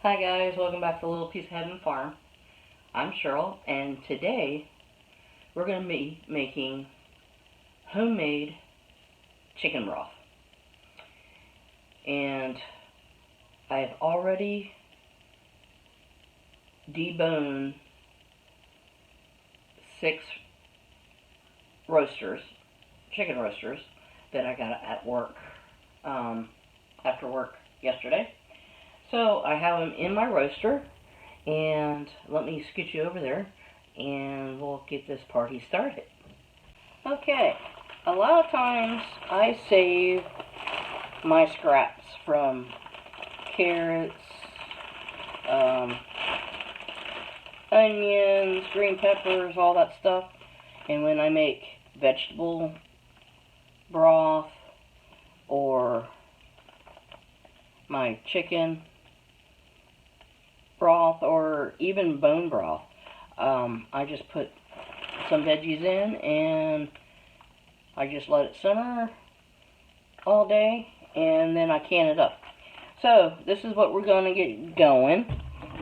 Hi guys, welcome back to Little Piece of Heaven Farm. I'm Cheryl, and today we're going to be making homemade chicken broth. And I've already deboned 6 chicken roasters that I got at work, after work yesterday. So I have them in my roaster, and let me scoot you over there, and we'll get this party started. Okay, a lot of times I save my scraps from carrots, onions, green peppers, all that stuff, and when I make vegetable broth or my chicken broth or even bone broth, I just put some veggies in and I just let it simmer all day, and then I can it up. So this is what we're going to get going,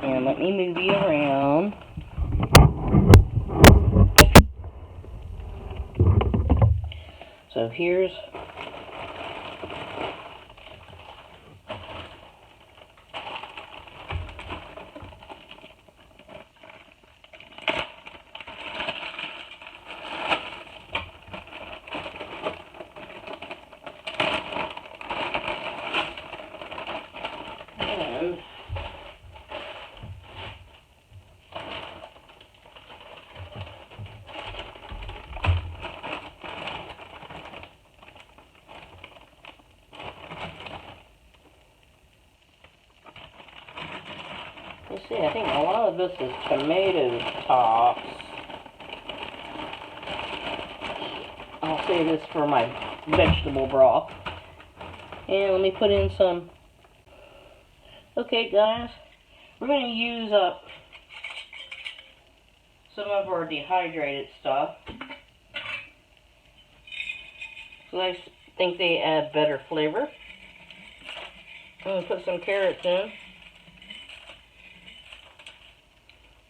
and let me move you around. So here's let's see, I think a lot of this is tomato tops. I'll save this for my vegetable broth. And let me put in some. Okay guys, we're going to use up some of our dehydrated stuff. So I think they add better flavor. I'm going to put some carrots in.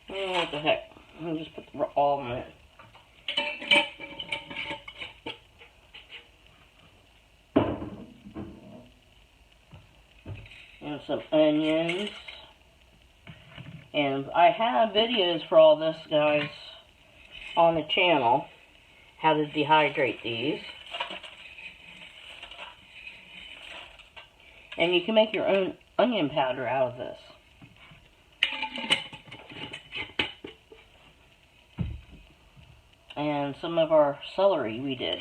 What the heck? I'll just put all of them in. And some onions. And I have videos for all this, guys, on the channel, how to dehydrate these. And you can make your own onion powder out of this. And some of our celery we did.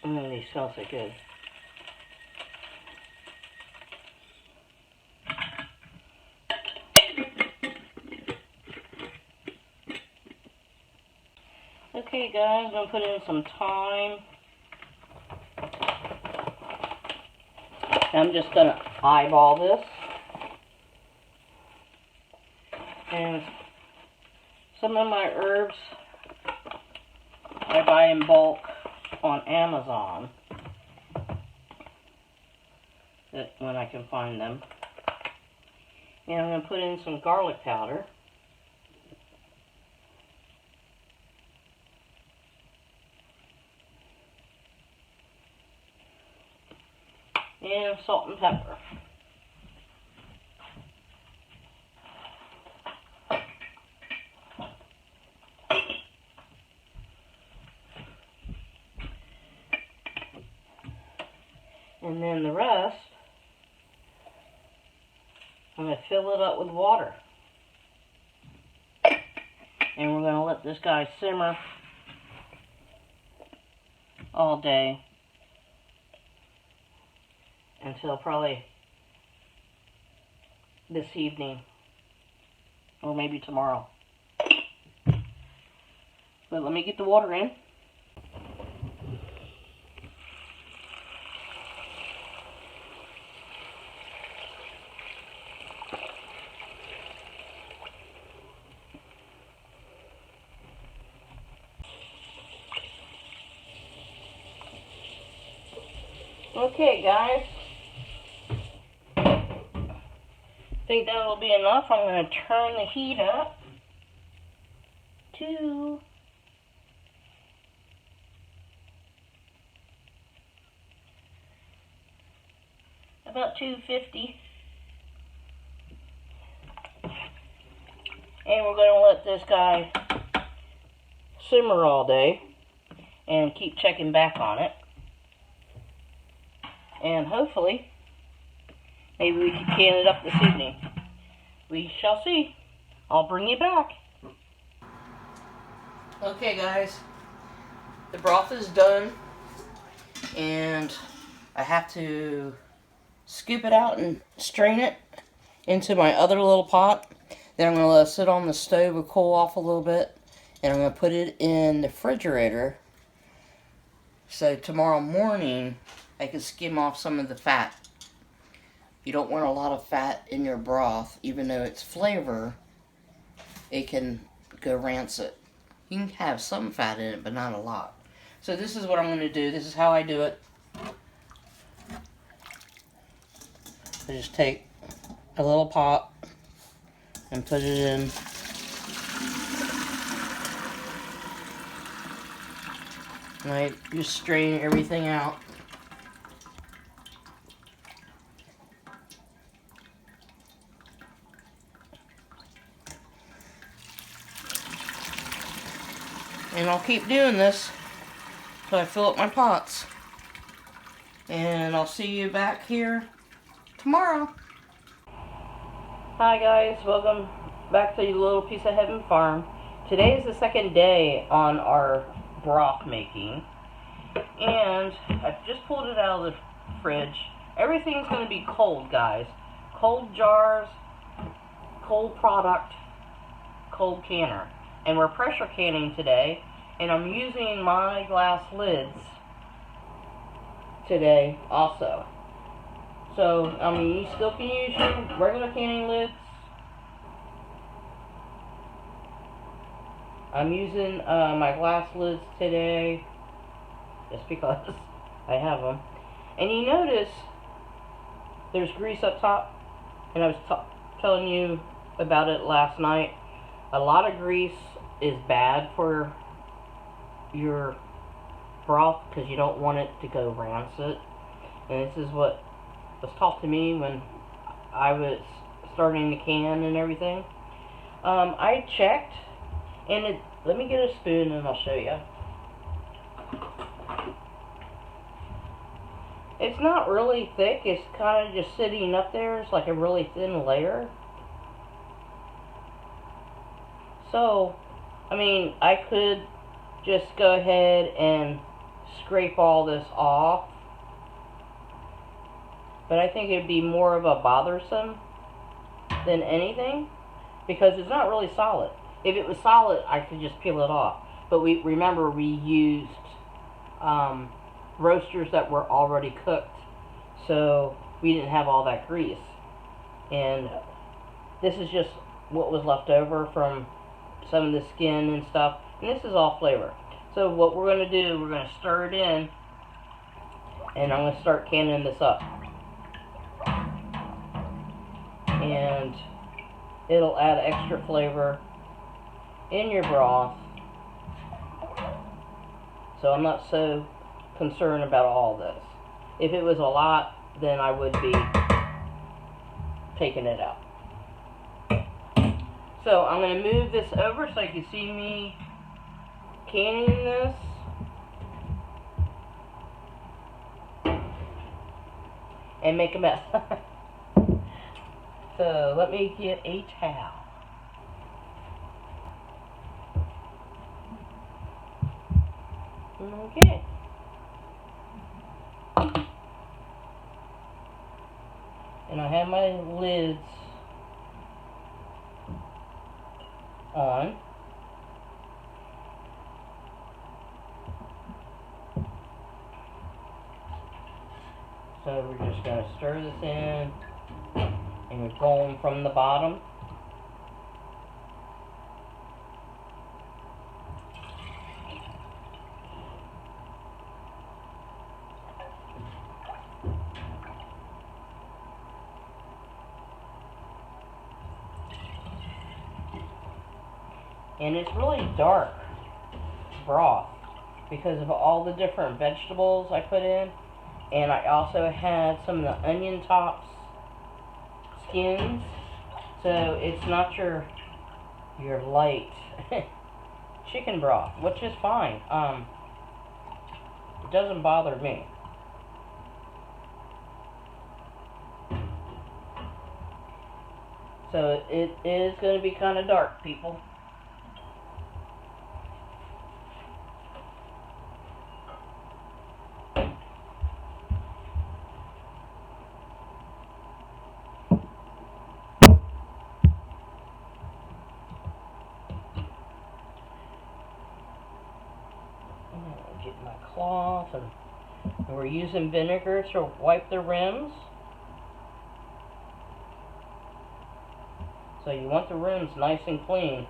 They smell so good. Okay guys, I'm going to put in some thyme. I'm just going to eyeball this. And some of my herbs I buy in bulk on Amazon, when I can find them. And I'm going to put in some garlic powder. And salt and pepper. And then the rest, I'm going to fill it up with water. And we're going to let this guy simmer all day until probably this evening or maybe tomorrow. But let me get the water in. Okay, guys. I think that'll be enough. I'm going to turn the heat up to about 250. And we're going to let this guy simmer all day and keep checking back on it. And hopefully, maybe we can can it up this evening. We shall see. I'll bring you back. Okay, guys. The broth is done. And I have to scoop it out and strain it into my other little pot. Then I'm going to let it sit on the stove and cool off a little bit. And I'm going to put it in the refrigerator. So tomorrow morning, I can skim off some of the fat. You don't want a lot of fat in your broth, even though it's flavor, it can go rancid. You can have some fat in it, but not a lot. So this is what I'm going to do. This is how I do it. I just take a little pot and put it in. And I just strain everything out. And I'll keep doing this till I fill up my pots. And I'll see you back here tomorrow. Hi guys, welcome back to Little Piece of Heaven Farm. Today is the second day on our broth making. And I've just pulled it out of the fridge. Everything's going to be cold, guys. Cold jars, cold product, cold canner. And we're pressure canning today. And I'm using my glass lids today also. So, I mean, you still can use your regular canning lids. I'm using my glass lids today just because I have them. And you notice there's grease up top, and I was telling you about it last night. A lot of grease is bad for your broth because you don't want it to go rancid. And this is what was taught to me when I was starting to can and everything. I checked, and let me get a spoon and I'll show you. It's not really thick, it's kind of just sitting up there. It's like a really thin layer. So, I mean, I could just go ahead and scrape all this off. But I think it'd be more of a bothersome than anything, because it's not really solid. If it was solid, I could just peel it off. But remember we used roasters that were already cooked, so we didn't have all that grease. And this is just what was left over from some of the skin and stuff. And this is all flavor. So what we're going to do, we're going to stir it in, and I'm going to start canning this up. And it'll add extra flavor in your broth. So I'm not so concerned about all this. If it was a lot, then I would be taking it out. So I'm going to move this over so you can see me canning this. And make a mess. So let me get a towel. Okay. And I have my lids on. So we're just going to stir this in, and we're going from the bottom. And it's really dark broth because of all the different vegetables I put in. And I also had some of the onion tops skins. So it's not your light chicken broth, which is fine. It doesn't bother me. So it is going to be kind of dark, people. Get my cloth, and we're using vinegar to wipe the rims. So you want the rims nice and clean.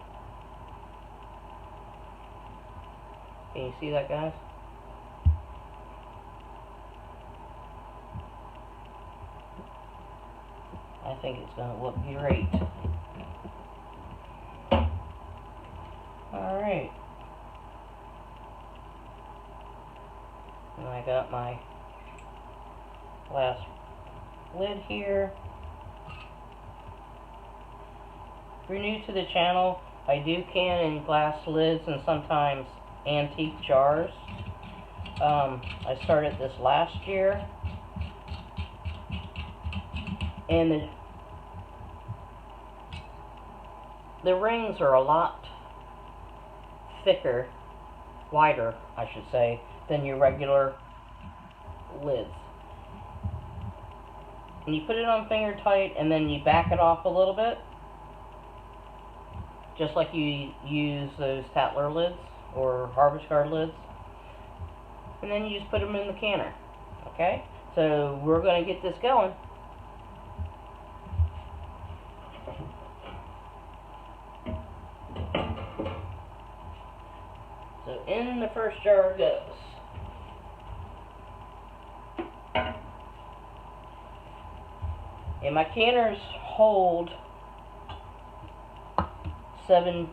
Can you see that, guys? I think it's going to look great. Alright. And I got my glass lid here. If you're new to the channel, I do can in glass lids and sometimes antique jars. I started this last year. And the rings are a lot thicker, wider, I should say, than your regular lids. And you put it on finger tight and then you back it off a little bit, just like you use those Tatler lids or Harvest Guard lids, and then you just put them in the canner. Okay, so we're going to get this going. So in the first jar goes. And my canners hold seven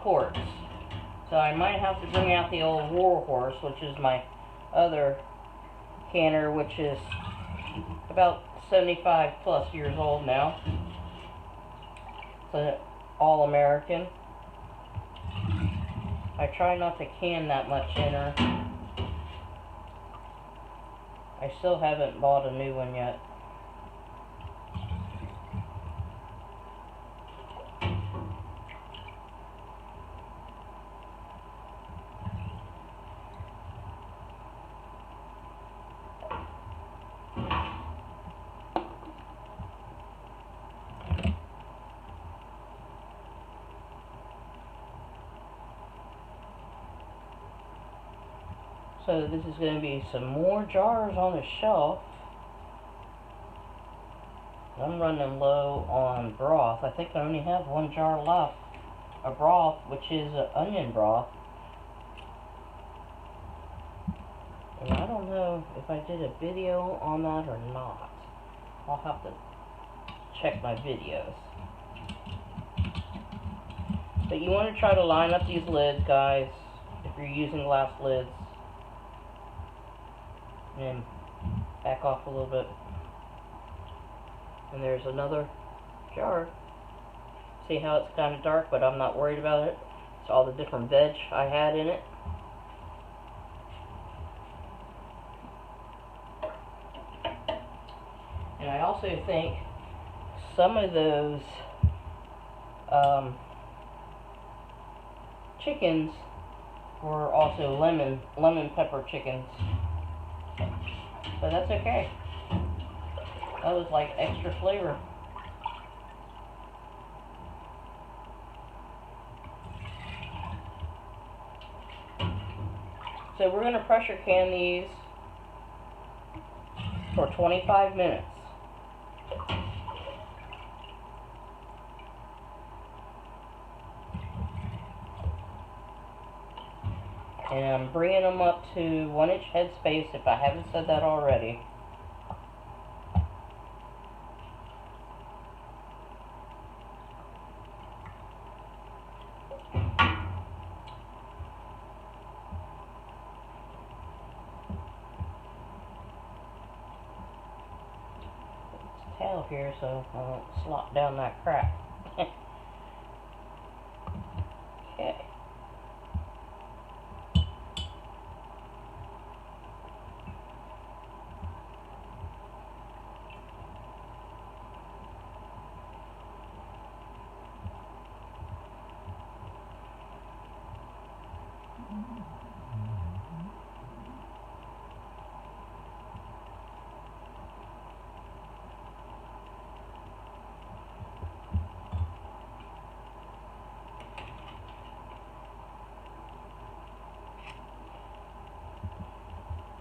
quarts. So I might have to bring out the old War Horse, which is my other canner, which is about 75 plus years old now. It's an all-American. I try not to can that much in her. I still haven't bought a new one yet. So this is going to be some more jars on the shelf. I'm running low on broth. I think I only have one jar left of broth, which is onion broth. And I don't know if I did a video on that or not. I'll have to check my videos. But you want to try to line up these lids, guys, if you're using glass lids. And back off a little bit. And there's another jar. See how it's kind of dark, but I'm not worried about it. It's all the different veg I had in it. And I also think some of those chickens were also lemon pepper chickens. But that's okay. That was like extra flavor. So we're going to pressure can these for 25 minutes. And I'm bringing them up to 1-inch headspace if I haven't said that already. shelf here so I don't slop down that crap. Okay.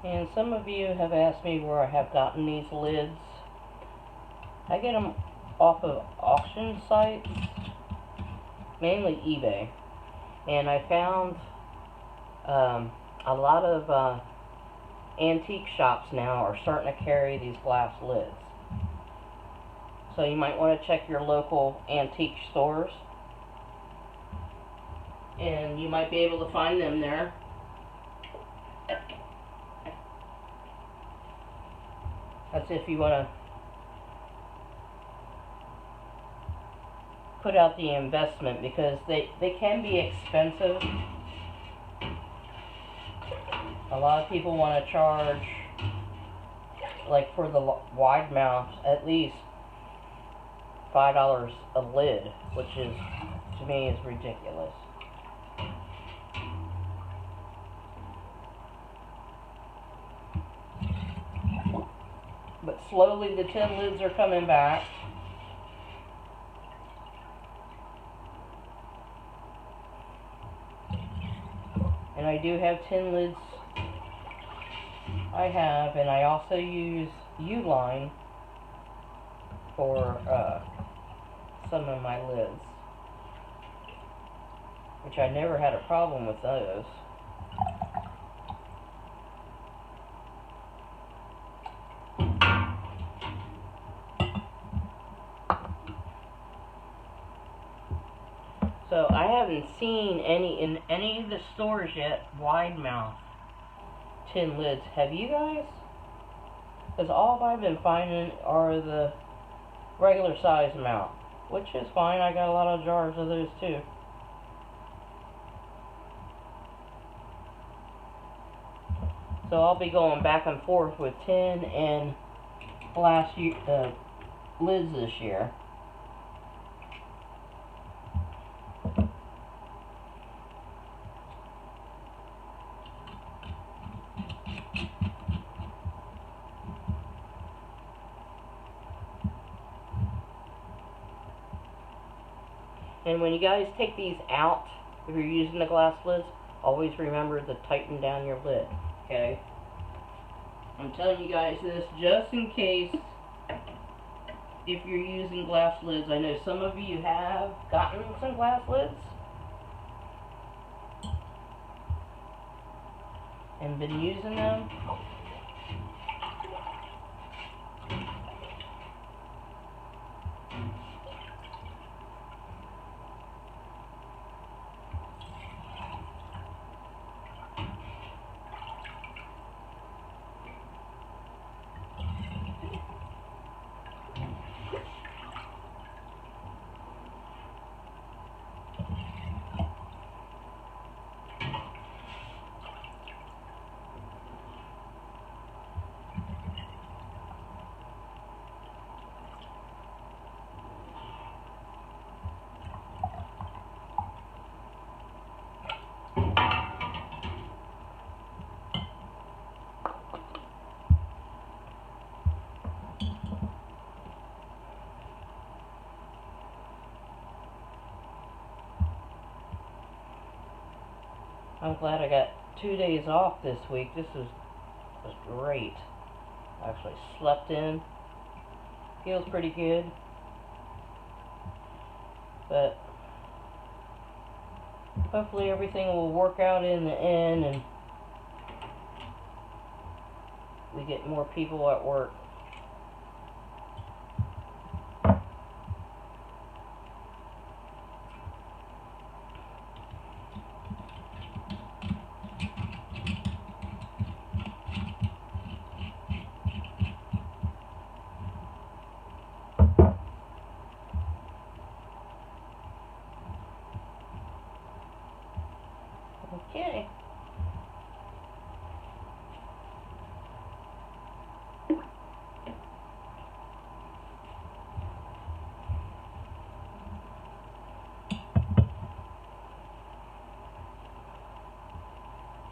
And some of you have asked me where I have gotten these lids. I get them off of auction sites, mainly eBay. And I found a lot of antique shops now are starting to carry these glass lids. So you might want to check your local antique stores. And you might be able to find them there. That's if you want to put out the investment, because they can be expensive. A lot of people want to charge, like for the wide mouth, at least $5 a lid, which is, to me, is ridiculous. But slowly the tin lids are coming back. And I do have tin lids. I have, and I also use U-line for some of my lids, which I never had a problem with those. So I haven't seen any in any of the stores yet, wide mouth tin lids. Have you guys? Because all I've been finding are the regular size mount, which is fine. I got a lot of jars of those too. So I'll be going back and forth with tin and glass lids this year. And when you guys take these out, if you're using the glass lids, always remember to tighten down your lid, okay? I'm telling you guys this just in case, if you're using glass lids. I know some of you have gotten some glass lids and been using them. I'm glad I got 2 days off this week. This was great. I actually slept in. Feels pretty good. But hopefully everything will work out in the end and we get more people at work.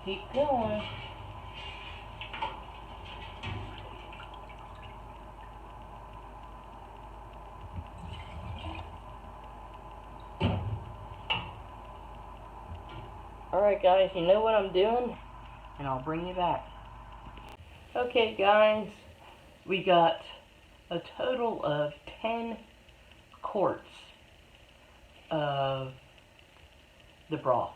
keep going. Alright guys, you know what I'm doing? And I'll bring you back. Okay guys, we got a total of 10 quarts of the broth.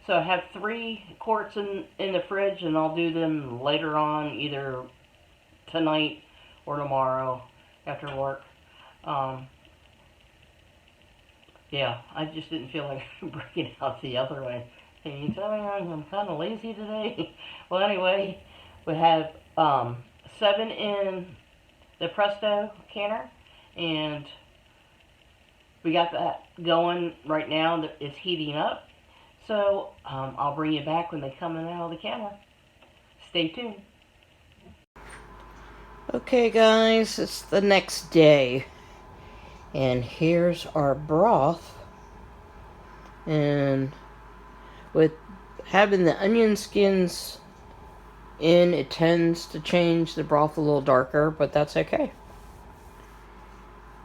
So I have 3 quarts in the fridge, and I'll do them later on, either tonight or tomorrow after work. Yeah, I just didn't feel like breaking out the other one. Can you tell me I'm kind of lazy today? Well, anyway, we have 7 in the Presto canner, and we got that going right now. It's heating up. So I'll bring you back when they come in out of the canner. Stay tuned. Okay guys, it's the next day. And here's our broth. And with having the onion skins in, it tends to change the broth a little darker, but that's okay.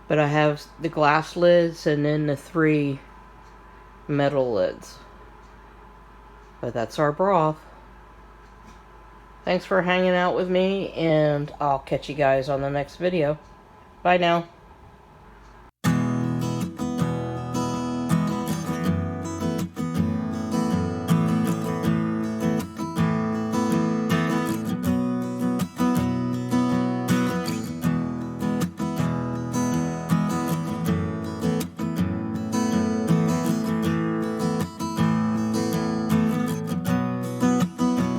But I have the glass lids and then the 3 metal lids. But that's our broth. Thanks for hanging out with me, and I'll catch you guys on the next video. Bye now.